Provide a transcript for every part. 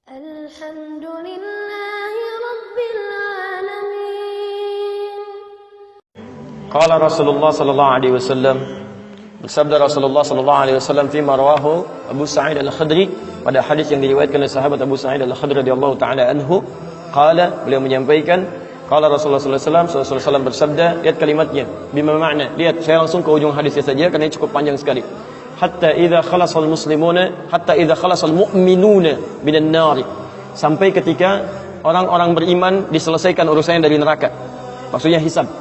Alhamdulillahi Rabbil Alamin. Qala Rasulullah sallallahu alaihi wasallam, bersabda Rasulullah sallallahu alaihi wasallam fi marwahu Abu Sa'id Al-Khudri, pada hadis yang diriwayatkan oleh sahabat Abu Sa'id Al-Khudri radhiyallahu taala anhu, qala, beliau menyampaikan, qala Rasulullah sallallahu alaihi wasallam bersabda, lihat kalimatnya, bima makna, lihat saya langsung ke ujung hadisnya saja karena ini cukup panjang sekali. Hatta idza khalasal muslimuna, hatta idza khalasal mu'minuna minan nar, sampai ketika orang-orang beriman diselesaikan urusannya dari neraka. Maksudnya hisab.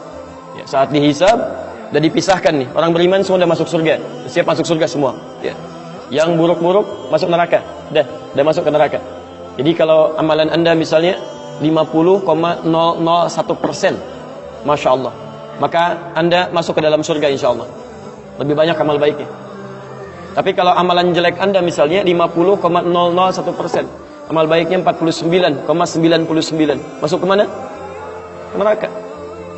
Ya, saat dihisab dan dipisahkan nih, orang beriman semua sudah masuk surga, siap masuk surga semua. Ya. Yang buruk-buruk masuk neraka, dah masuk ke neraka. Jadi kalau amalan anda misalnya 50,001%, masya Allah, maka anda masuk ke dalam surga insya Allah. Lebih banyak amal baiknya. Tapi kalau amalan jelek anda misalnya 50,001%, amal baiknya 49,99, masuk kemana? Ke neraka.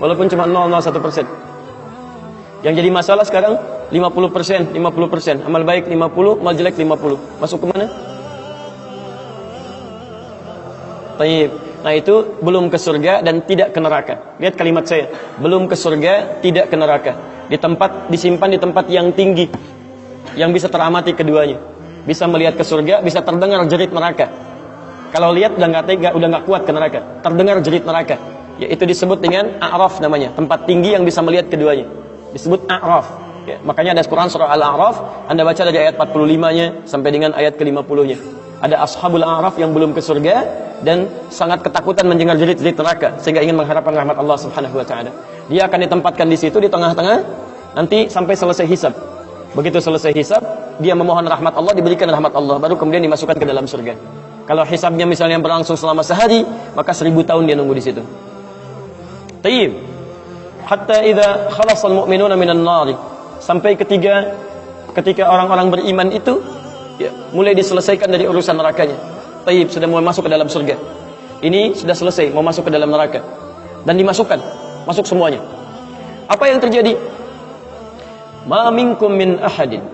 Walaupun cuma 0,01%. Yang jadi masalah sekarang 50%, amal baik 50, amal jelek 50. Masuk kemana? Taib. Nah itu belum ke surga dan tidak ke neraka. Lihat kalimat saya, belum ke surga, tidak ke neraka. Disimpan di tempat yang tinggi, yang bisa teramati keduanya. Bisa melihat ke surga, bisa terdengar jerit neraka. Kalau lihat udah nggak tega, udah nggak kuat ke neraka. Terdengar jerit neraka. Yaitu disebut dengan A'raf namanya, tempat tinggi yang bisa melihat keduanya. Disebut A'raf. Ya, makanya ada Quran surah Al-A'raf, Anda baca dari ayat 45-nya sampai dengan ayat ke-50-nya. Ada ashabul A'raf yang belum ke surga dan sangat ketakutan mendengar jerit-jerit neraka sehingga ingin mengharapkan rahmat Allah Subhanahu wa taala. Dia akan ditempatkan di situ di tengah-tengah nanti sampai selesai hisab. Begitu selesai hisab, dia memohon rahmat Allah, diberikan rahmat Allah, baru kemudian dimasukkan ke dalam surga. Kalau hisabnya misalnya berlangsung selama sehari, maka 1000 tahun dia nunggu di situ. Taib. Hatta idza khalasal mu'minuna minan nar, sampai ketika orang-orang beriman itu ya, mulai diselesaikan dari urusan nerakanya. Taib, sudah mulai masuk ke dalam surga. Ini sudah selesai, mau masuk ke dalam neraka. Dan dimasukkan, masuk semuanya. Apa yang terjadi? Ma minkum min ahadin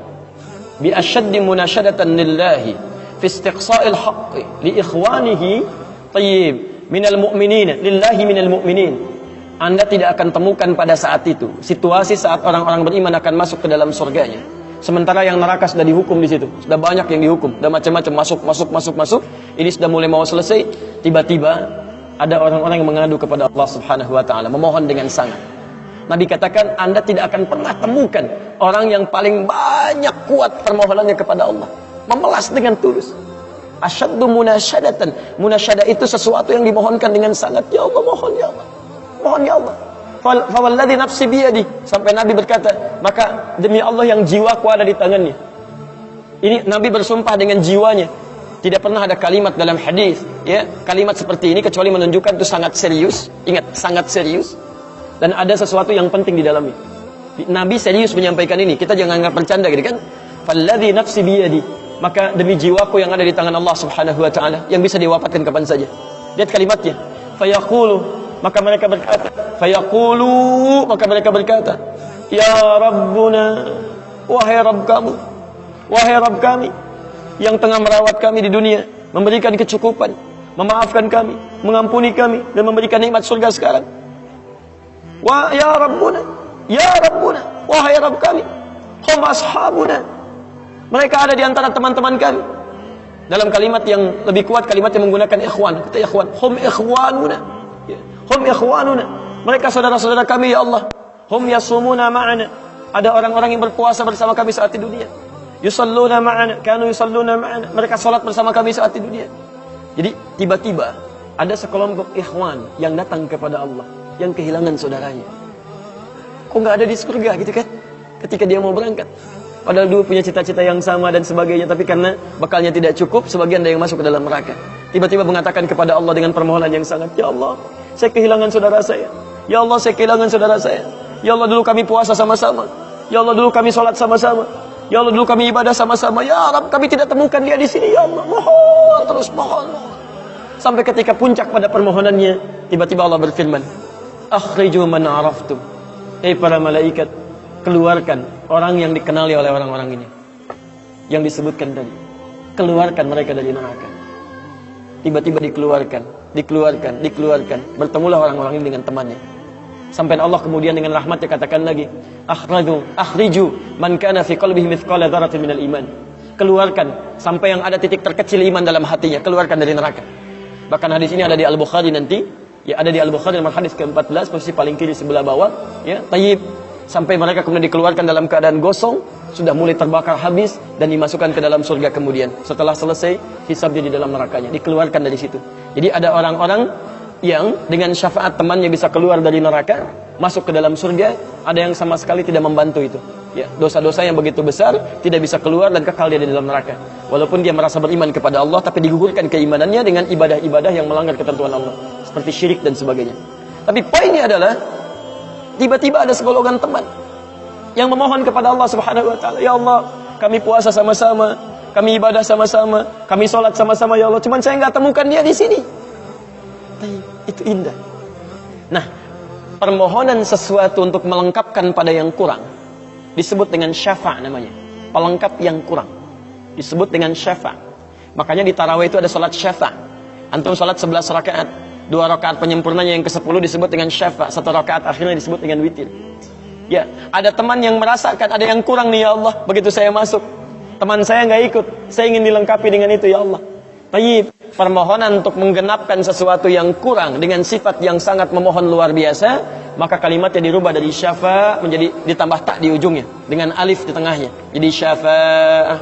bi ashaddi munashadatan lillahi fi istiqsa'il haqqi li ikhwanihi tayyib minal mu'minin lillahi minal mu'minin. Anda tidak akan temukan pada saat itu situasi saat orang-orang beriman akan masuk ke dalam surganya, sementara yang neraka sudah dihukum di situ, sudah banyak yang dihukum, sudah macam-macam masuk. Ini sudah mulai mau selesai, tiba-tiba ada orang-orang yang mengadu kepada Allah Subhanahu wa taala, memohon dengan sangat. Nabi katakan, Anda tidak akan pernah temukan orang yang paling banyak kuat permohonannya kepada Allah, memelas dengan tulus. Asyaddu munasyadatan. Munasyadah itu sesuatu yang dimohonkan dengan sangat. Ya Allah, mohon ya Allah. Mohon ya Allah. Fawalladzi nafsi biyadi. Sampai Nabi berkata, maka demi Allah yang jiwaku ada di tangannya. Ini Nabi bersumpah dengan jiwanya. Tidak pernah ada kalimat dalam hadis, ya, kalimat seperti ini kecuali menunjukkan itu sangat serius. Ingat, sangat serius. Dan ada sesuatu yang penting di dalamnya. Nabi serius menyampaikan ini. Kita jangan anggap bercanda gitu kan. Falladzi nafsi biyadi. Maka demi jiwaku yang ada di tangan Allah Subhanahu wa taala, yang bisa diwafatkan kapan saja. Lihat kalimatnya. Fayaqulu, maka mereka berkata, fayaqulu, maka mereka berkata, ya Rabbuna, wahai Rabb kami yang tengah merawat kami di dunia, memberikan kecukupan, memaafkan kami, mengampuni kami, dan memberikan nikmat surga sekarang. Ya Rabbuna, wahai Rabb kami, hum ashabuna, mereka ada di antara teman-teman kami. Dalam kalimat yang lebih kuat, kalimat yang menggunakan ikhwan, kata ikhwan, hum ikhwanuna, hum ikhwanuna, mereka saudara-saudara kami ya Allah. Hum yasumuna ma'ana, ada orang-orang yang berpuasa bersama kami saat di dunia. Yusalluna ma'ana, kanu yusalluna ma'ana, mereka salat bersama kami saat di dunia. Jadi tiba-tiba ada sekelompok ikhwan yang datang kepada Allah, yang kehilangan saudaranya. Kok nggak ada di surga gitu kan? Ketika dia mau berangkat, padahal dulu punya cita-cita yang sama dan sebagainya, tapi karena bekalnya tidak cukup, sebagian ada yang masuk ke dalam neraka. Tiba-tiba mengatakan kepada Allah dengan permohonan yang sangat, ya Allah, saya kehilangan saudara saya. Ya Allah, saya kehilangan saudara saya. Ya Allah, dulu kami puasa sama-sama. Ya Allah, dulu kami sholat sama-sama. Ya Allah, dulu kami ibadah sama-sama. Ya Rabb, kami tidak temukan dia di sini. Ya Allah, mohon, terus mohon. Sampai ketika puncak pada permohonannya, tiba-tiba Allah berfirman, akhriju man araftum. Para malaikat, keluarkan orang yang dikenali oleh orang-orang ini, yang disebutkan tadi. Keluarkan mereka dari neraka. Tiba-tiba dikeluarkan. Bertemulah orang-orang ini dengan temannya. Sampai Allah kemudian dengan rahmatnya katakan lagi, akhriju man kana fi qalbihi mithqala dzarratin minal iman. Keluarkan sampai yang ada titik terkecil iman dalam hatinya, keluarkan dari neraka. Bahkan hadis ini ada di Al-Bukhari nanti, ya ada di Al-Bukhari nomor hadis ke-14, posisi paling kiri sebelah bawah, ya, tayyib. Sampai mereka kemudian dikeluarkan dalam keadaan gosong, sudah mulai terbakar habis dan dimasukkan ke dalam surga kemudian. Setelah selesai hisabnya di dalam nerakanya, dikeluarkan dari situ. Jadi ada orang-orang yang dengan syafaat temannya bisa keluar dari neraka, masuk ke dalam surga, ada yang sama sekali tidak membantu itu. Ya, dosa-dosa yang begitu besar tidak bisa keluar dan kekal dia di dalam neraka. Walaupun dia merasa beriman kepada Allah, tapi digugurkan keimanannya dengan ibadah-ibadah yang melanggar ketentuan Allah, seperti syirik dan sebagainya. Tapi poinnya adalah tiba-tiba ada segolongan teman yang memohon kepada Allah Subhanahu wa taala, "Ya Allah, kami puasa sama-sama, kami ibadah sama-sama, kami sholat sama-sama ya Allah, cuman saya nggak temukan dia di sini." Itu indah. Nah, permohonan sesuatu untuk melengkapkan pada yang kurang disebut dengan syafa' namanya. Pelengkap yang kurang disebut dengan syafa'. Makanya di tarawih itu ada sholat syafa'. Antum sholat 11 rakaat, 2 rakaat penyempurnanya yang ke-10 disebut dengan syafa', 1 rakaat akhirnya disebut dengan witir. Ya, ada teman yang merasakan ada yang kurang nih ya Allah, begitu saya masuk, teman saya nggak ikut, saya ingin dilengkapi dengan itu ya Allah. Tayyib, permohonan untuk menggenapkan sesuatu yang kurang dengan sifat yang sangat memohon luar biasa, maka kalimatnya dirubah dari syafa' menjadi ditambah tak di ujungnya dengan alif di tengahnya, jadi syafa'ah.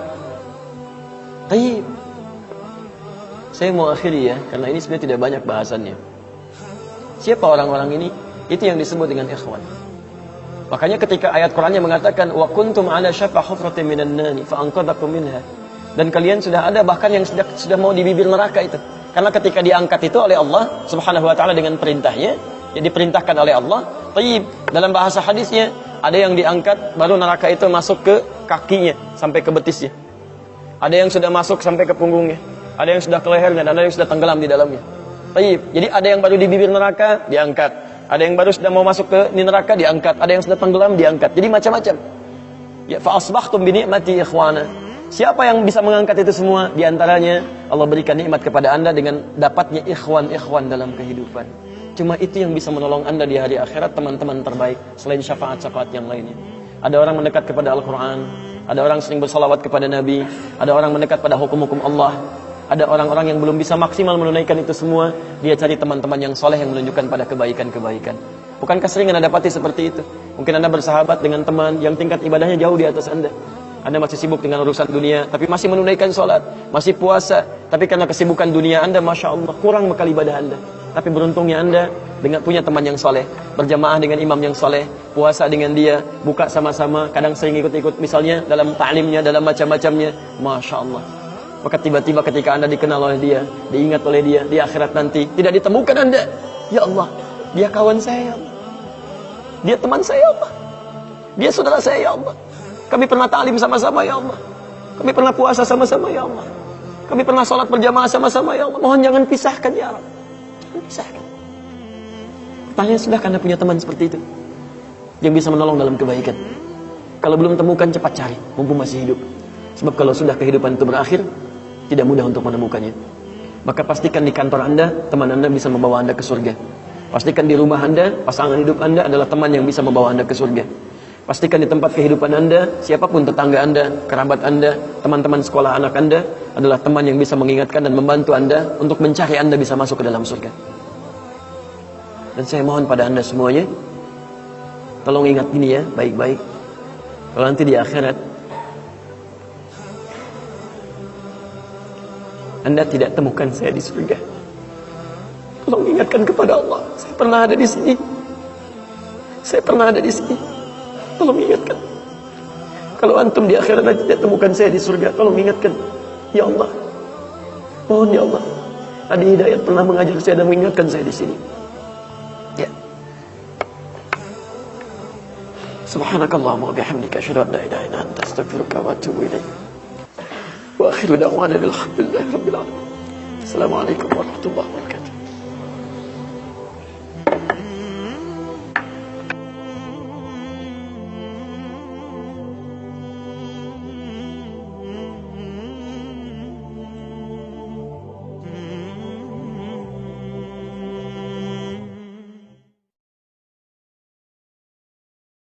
Tayyib. Saya mau akhiri ya, karena ini sebenarnya tidak banyak bahasannya. Siapa orang-orang ini? Itu yang disebut dengan ikhwan. Makanya ketika ayat Qur'annya mengatakan wa kuntum ala syafa hufratin minan nari fa anqadhakum minha. Dan kalian sudah ada bahkan yang sudah mau di bibir neraka itu. Karena ketika diangkat itu oleh Allah Subhanahu wa taala dengan perintahnya, ya diperintahkan oleh Allah. Tayyib, dalam bahasa hadisnya ada yang diangkat baru neraka itu masuk ke kakinya sampai ke betisnya. Ada yang sudah masuk sampai ke punggungnya. Ada yang sudah ke lehernya dan ada yang sudah tenggelam di dalamnya. Tayyib. Jadi ada yang baru di bibir neraka diangkat. Ada yang baru sudah mau masuk ke neraka diangkat. Ada yang sudah tenggelam diangkat. Jadi macam-macam. Ya fa asbahtum bi ni'mati ikhwana. Siapa yang bisa mengangkat itu semua? Di antaranya Allah berikan nikmat kepada Anda dengan dapatnya ikhwan-ikhwan dalam kehidupan. Cuma itu yang bisa menolong Anda di hari akhirat, teman-teman terbaik selain syafaat-syafaat yang lainnya. Ada orang mendekat kepada Al-Qur'an, ada orang sering bersalawat kepada Nabi, ada orang mendekat pada hukum-hukum Allah. Ada orang-orang yang belum bisa maksimal menunaikan itu semua, dia cari teman-teman yang soleh yang menunjukkan pada kebaikan-kebaikan. Bukankah sering Anda dapati seperti itu? Mungkin Anda bersahabat dengan teman yang tingkat ibadahnya jauh di atas Anda. Anda masih sibuk dengan urusan dunia, tapi masih menunaikan sholat, masih puasa, tapi karena kesibukan dunia Anda, Masya Allah, kurang bekal ibadah Anda. Tapi beruntungnya Anda dengan punya teman yang soleh, berjamaah dengan imam yang soleh, puasa dengan dia, buka sama-sama, kadang sering ikut-ikut misalnya dalam ta'limnya, dalam macam-macamnya, Masya Allah. Maka tiba-tiba ketika Anda dikenal oleh dia, diingat oleh dia, di akhirat nanti, tidak ditemukan Anda. Ya Allah, dia kawan saya, ya Allah. Dia teman saya, ya Allah. Dia saudara saya, ya Allah. Kami pernah ta'lim sama-sama, ya Allah. Kami pernah puasa sama-sama, ya Allah. Kami pernah sholat berjamaah sama-sama, ya Allah. Mohon jangan pisahkan, ya Allah. Jangan pisahkan. Pertanyaan, sudahkah Anda punya teman seperti itu? Yang bisa menolong dalam kebaikan? Kalau belum temukan, cepat cari, mumpung masih hidup. Sebab kalau sudah kehidupan itu berakhir, tidak mudah untuk menemukannya. Maka pastikan di kantor Anda, teman Anda bisa membawa Anda ke surga. Pastikan di rumah Anda, pasangan hidup Anda adalah teman yang bisa membawa Anda ke surga. Pastikan di tempat kehidupan Anda, siapapun tetangga Anda, kerabat Anda, teman-teman sekolah anak Anda adalah teman yang bisa mengingatkan dan membantu Anda untuk mencari Anda bisa masuk ke dalam surga. Dan saya mohon pada Anda semuanya, tolong ingat ini ya, baik-baik. Kalau nanti di akhirat Anda tidak temukan saya di surga, tolong ingatkan kepada Allah, saya pernah ada di sini. Saya pernah ada di sini. Tolong ingatkan. Kalau antum di akhirat nanti tidak temukan saya di surga, tolong ingatkan. Ya Allah, mohon ya Allah, Adi Hidayat pernah mengajar saya dan mengingatkan saya di sini. Ya. Subhanakallahumma wa bihamdika asyhadu an la ilaha illa anta astaghfiruka wa atubu ilaik. Wa akhiru da'wana alhamdulillahi rabbil alamin. Assalamualaikum warahmatullahi wabarakatuh.